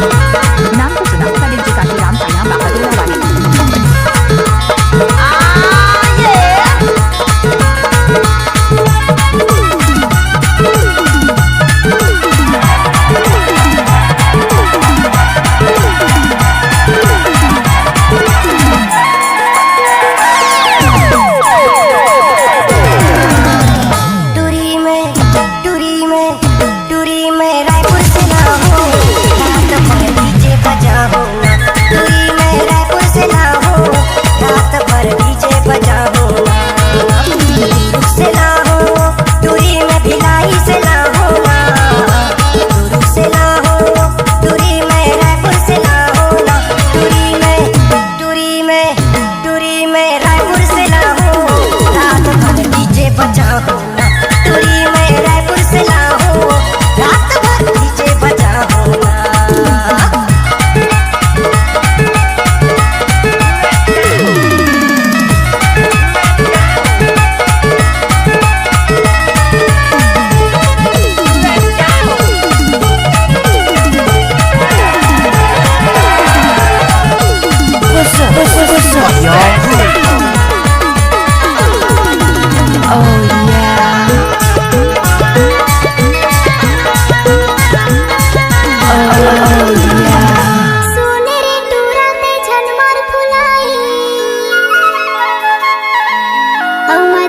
नाम तो सुना होगा डीजे काशीराम सायां बाकातोला वाले।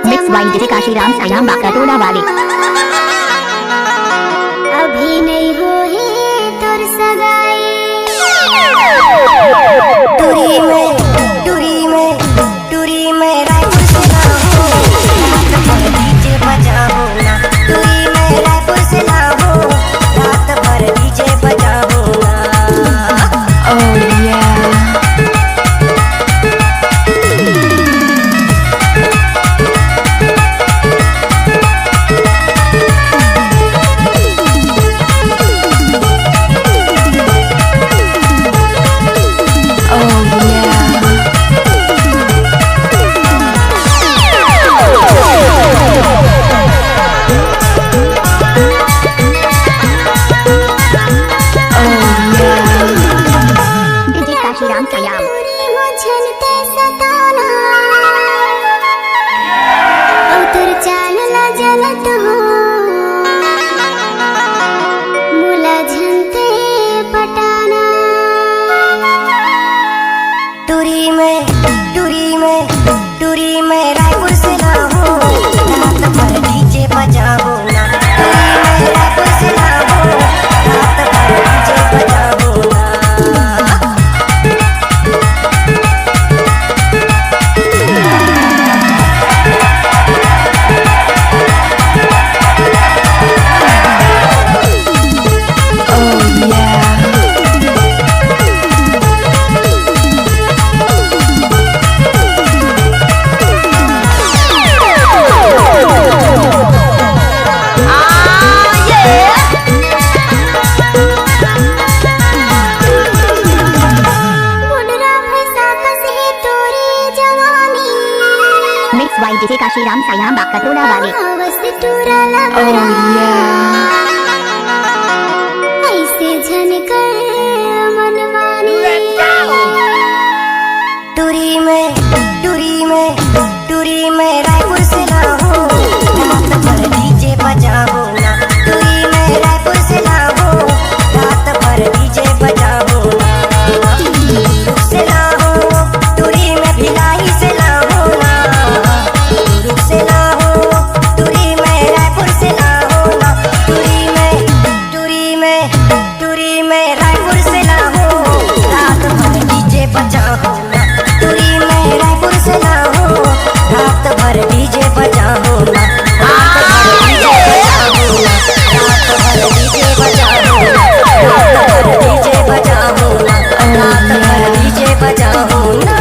मिक्स वाइन डीजे काशीराम सायां बाकातोला वाले। अभी नहीं हो ही तोर सगाई, टूरी में रायपुर से लाओ, रात भर डीजे बजाओ ना। टूरी में रायपुर से लाओ, रात भर डीजे बजाओ ना। ओह या टूरी में रायपुर से लाओ, रात भर डीजे बजाओ ना। टूरी में रायपुर से लाओ, रात भर डीजे बजाओ ना। मिक्स वाइन डीजे काशीराम सायां बाकातोला वाले। ऐसे झनकर मनवानी, टूरी में रायपुर से लाओ, रात भर डीजे बजाओ ना। टूरी में रायपुर से लाओ, रात भर डीजे बजाओ ना। दुर्ग से लाओ, टूरी में भिलाई से लाओ ना। दुर्ग से लाओ, टूरी में रायपुर से लाओ ना। टूरी में रायपुर से लाओ, रात भर डीजे बजाओ ना। टूरी में रायपुर से लाओ, रात भर डीजे बजाओ ना। रात भर डीजे बजाओ ना। रात भर डीजे बजाओ ना। रात भर डीजे बजाओ ना। रात भर डीजे बजाओ ना।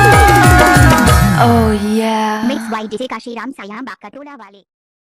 मिक्स वाइन डीजे काशीराम सायां बाकातोला वाले।